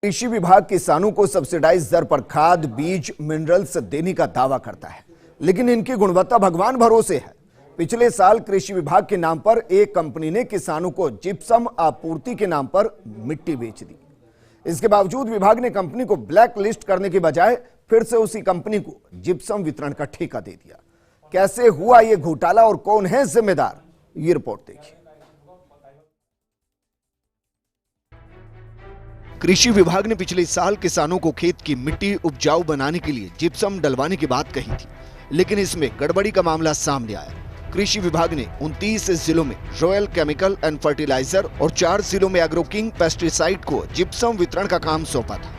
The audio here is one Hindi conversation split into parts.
कृषि विभाग किसानों को सब्सिडाइज दर पर खाद, बीज, मिनरल्स देने का दावा करता है, लेकिन इनकी गुणवत्ता भगवान भरोसे है। पिछले साल कृषि विभाग के नाम पर एक कंपनी ने किसानों को जिप्सम आपूर्ति के नाम पर मिट्टी बेच दी। इसके बावजूद विभाग ने कंपनी को ब्लैक लिस्ट करने की बजाय फिर से उसी कंपनी को जिप्सम वितरण का ठेका दे दिया। कैसे हुआ यह घोटाला और कौन है जिम्मेदार, ये रिपोर्ट देखिए। कृषि विभाग ने पिछले साल किसानों को खेत की मिट्टी उपजाऊ बनाने के लिए जिप्सम डलवाने की बात कही थी, लेकिन इसमें गड़बड़ी का मामला सामने आया। कृषि विभाग ने 29 जिलों में रॉयल केमिकल एंड फर्टिलाइजर और 4 जिलों में एग्रो किंग पेस्टिसाइड को जिप्सम वितरण का काम सौंपा था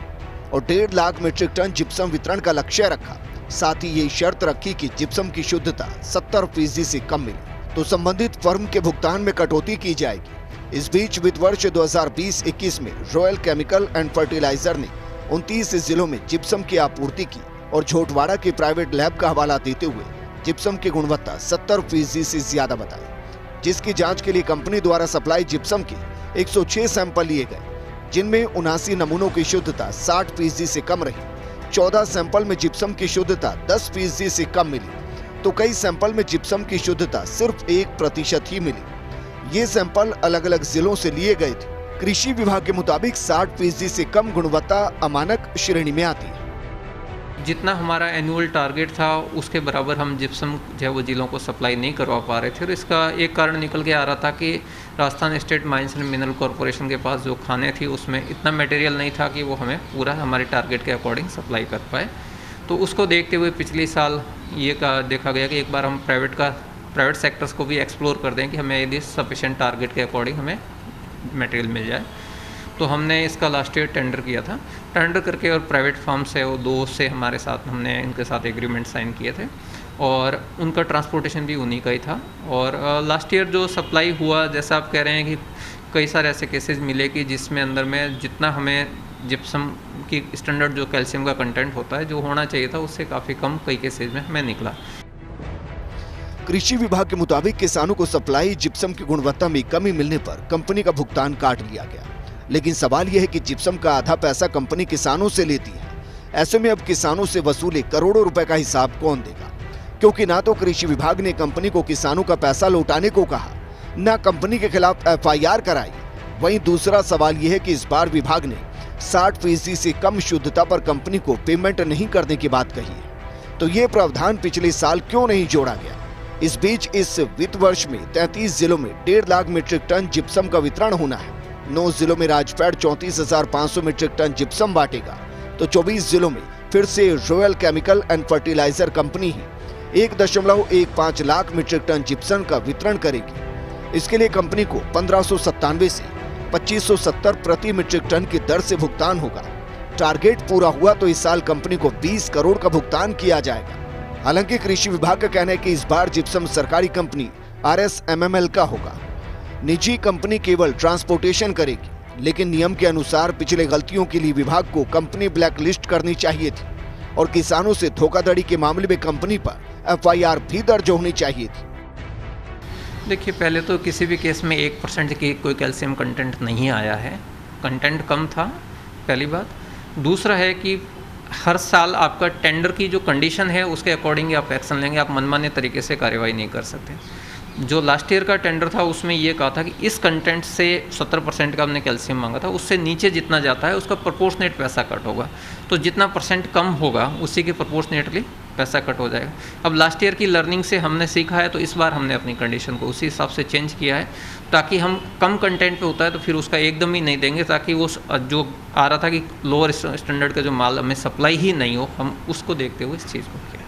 और 1.5 लाख मीट्रिक टन जिप्सम वितरण का लक्ष्य रखा। साथ ही ये शर्त रखी कि जिप्सम की शुद्धता 70% से कम मिले तो संबंधित फर्म के भुगतान में कटौती की जाएगी। इस बीच वित्त वर्ष 2020-21 में रॉयल केमिकल एंड फर्टिलाइजर ने 29 जिलों में जिप्सम की आपूर्ति की और झोटवाड़ा के प्राइवेट लैब का हवाला देते हुए जिप्सम की गुणवत्ता 70% से ज्यादा बताई, जिसकी जांच के लिए कंपनी द्वारा सप्लाई जिप्सम के 106 सैंपल लिए गए, जिनमें 79 नमूनों की शुद्धता 60% से कम रही। 14 सैंपल में जिप्सम की शुद्धता 10% से कम मिली तो कई सैंपल में जिप्सम की शुद्धता सिर्फ 1% ही मिली। ये सैंपल अलग अलग जिलों से लिए गए थे। कृषि विभाग के मुताबिक 60% से कम गुणवत्ता अमानक श्रेणी में आती है। जितना हमारा एनुअल टारगेट था उसके बराबर हम जिप्सम जो है वो जिलों को सप्लाई नहीं करवा पा रहे थे और इसका एक कारण निकल के आ रहा था कि Rajasthan state mines and mineral corporation के पास जो खाने थी उसमें इतना मटेरियल नहीं था कि वो हमें पूरा हमारे टारगेट के अकॉर्डिंग सप्लाई कर पाए। तो उसको देखते हुए पिछले साल ये देखा गया कि एक बार हम प्राइवेट सेक्टर्स को भी एक्सप्लोर कर दें कि हमें यदि सफिशिएंट टारगेट के अकॉर्डिंग हमें मटेरियल मिल जाए। तो हमने इसका लास्ट ईयर टेंडर किया था। टेंडर करके और प्राइवेट फर्म से वो 2 से हमारे साथ हमने इनके साथ एग्रीमेंट साइन किए थे और उनका ट्रांसपोर्टेशन भी उन्हीं का ही था। और लास्ट ईयर जो सप्लाई हुआ, जैसा आप कह रहे हैं कि कई सारे ऐसे केसेस मिले कि जिसमें अंदर में जितना हमें जिप्सम की स्टैंडर्ड जो कैल्शियम का कंटेंट होता है जो होना चाहिए था उससे काफ़ी कम कई केसेज में हमें निकला। कृषि विभाग के मुताबिक किसानों को सप्लाई जिप्सम की गुणवत्ता में कमी मिलने पर कंपनी का भुगतान काट लिया गया, लेकिन सवाल यह है कि जिप्सम का आधा पैसा कंपनी किसानों से लेती है। ऐसे में अब किसानों से वसूले करोड़ों रुपए का हिसाब कौन देगा, क्योंकि ना तो कृषि विभाग ने कंपनी को किसानों का पैसा लौटाने को कहा, न कंपनी के खिलाफ FIR कराई। वहीं दूसरा सवाल यह है कि इस बार विभाग ने 60% से कम शुद्धता पर कंपनी को पेमेंट नहीं करने की बात कही है, तो ये प्रावधान पिछले साल क्यों नहीं जोड़ा गया। इस बीच इस वित्त वर्ष में 33 जिलों में 1.5 लाख मीट्रिक टन जिप्सम का वितरण होना है। 9 जिलों में राजफेड 34,500 मीट्रिक टन जिप्सम बांटेगा तो 24 जिलों में फिर से Royal Chemical and Fertilizer Company ही 1.15 लाख मीट्रिक टन जिप्सम का वितरण करेगी। इसके लिए कंपनी को 1597 से 2570 प्रति मीट्रिक टन की दर से भुगतान होगा। टारगेट पूरा हुआ तो इस साल कंपनी को 20 करोड़ का भुगतान किया जाएगा। हालांकि कृषि विभाग का कहना है कि इस बार जिप्सम सरकारी कंपनी RSMML का होगा, निजी कंपनी केवल ट्रांसपोर्टेशन करेगी। लेकिन नियम के अनुसार पिछले गलतियों के लिए विभाग को कंपनी ब्लैक लिस्ट करनी चाहिए थी और किसानों से धोखाधड़ी के मामले में कंपनी पर FIR भी दर्ज होनी चाहिए थी। देखिए, पहले तो किसी भी केस में 1% की कोई कैल्शियम कंटेंट नहीं आया है, कंटेंट कम था, पहली बात। दूसरा है कि हर साल आपका टेंडर की जो कंडीशन है उसके अकॉर्डिंग आप एक्शन लेंगे, आप मनमाने तरीके से कार्रवाई नहीं कर सकते। जो लास्ट ईयर का टेंडर था उसमें ये कहा था कि इस कंटेंट से 70% का हमने कैल्शियम मांगा था, उससे नीचे जितना जाता है उसका प्रोपोर्शनेट पैसा कट होगा, तो जितना % कम होगा उसी के प्रोपोर्शनेटली पैसा कट हो जाएगा। अब लास्ट ईयर की लर्निंग से हमने सीखा है तो इस बार हमने अपनी कंडीशन को उसी हिसाब से चेंज किया है, ताकि हम कम कंटेंट पे होता है तो फिर उसका एकदम ही नहीं देंगे, ताकि वो जो आ रहा था कि लोअर स्टैंडर्ड का जो माल हमें सप्लाई ही नहीं हो, हम उसको देखते हुए इस चीज़ को किया।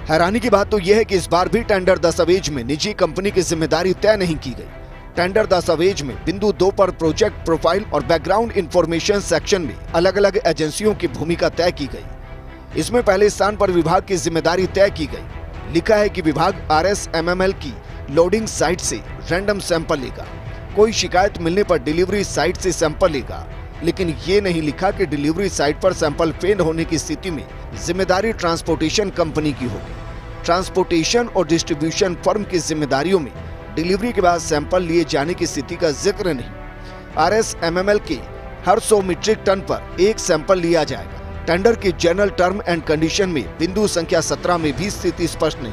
हैरानी की बात तो यह है कि इस बार भी टेंडर दस्तावेज में निजी कंपनी की जिम्मेदारी तय नहीं की गई। टेंडर दस्तावेज में बिंदु 2 पर प्रोजेक्ट प्रोफाइल और बैकग्राउंड इंफॉर्मेशन सेक्शन में अलग अलग एजेंसियों की भूमिका तय की गई। इसमें पहले स्थान पर विभाग की जिम्मेदारी तय की गई। लिखा है कि विभाग RSMML की लोडिंग साइट से रैंडम सैंपल लेगा, कोई शिकायत मिलने पर डिलीवरी साइट से सैंपल लेगा, लेकिन ये नहीं लिखा कि डिलीवरी साइट पर सैंपल फेल होने की स्थिति में जिम्मेदारी ट्रांसपोर्टेशन कंपनी की होगी। ट्रांसपोर्टेशन और डिस्ट्रीब्यूशन फर्म की जिम्मेदारियों में डिलीवरी के बाद सैंपल लिए जाने की स्थिति का जिक्र नहीं। RSMML के हर 100 मीट्रिक टन पर एक सैंपल लिया जाएगा। टेंडर की जनरल टर्म एंड कंडीशन में बिंदु संख्या 17 में भी स्थिति स्पष्ट नहीं,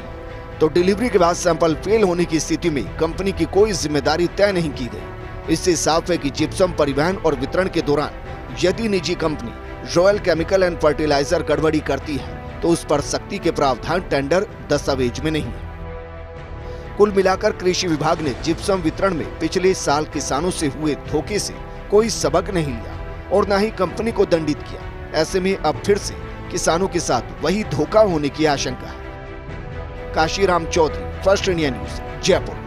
तो डिलीवरी के बाद सैंपल फेल होने की स्थिति में कंपनी की कोई जिम्मेदारी तय नहीं की गई। इससे साफ है कि जिप्सम परिवहन और वितरण के दौरान यदि निजी company Royal Chemical and Fertilizer गड़बड़ी करती है तो उस पर सख्ती के प्रावधान टेंडर दस्तावेज में नहीं है। कुल मिलाकर कृषि विभाग ने जिप्सम वितरण में पिछले साल किसानों से हुए धोखे से कोई सबक नहीं लिया और न ही कंपनी को दंडित किया। ऐसे में अब फिर से किसानों के साथ वही धोखा होने की आशंका है। Kashiram Choudhary, First India News, Jaipur.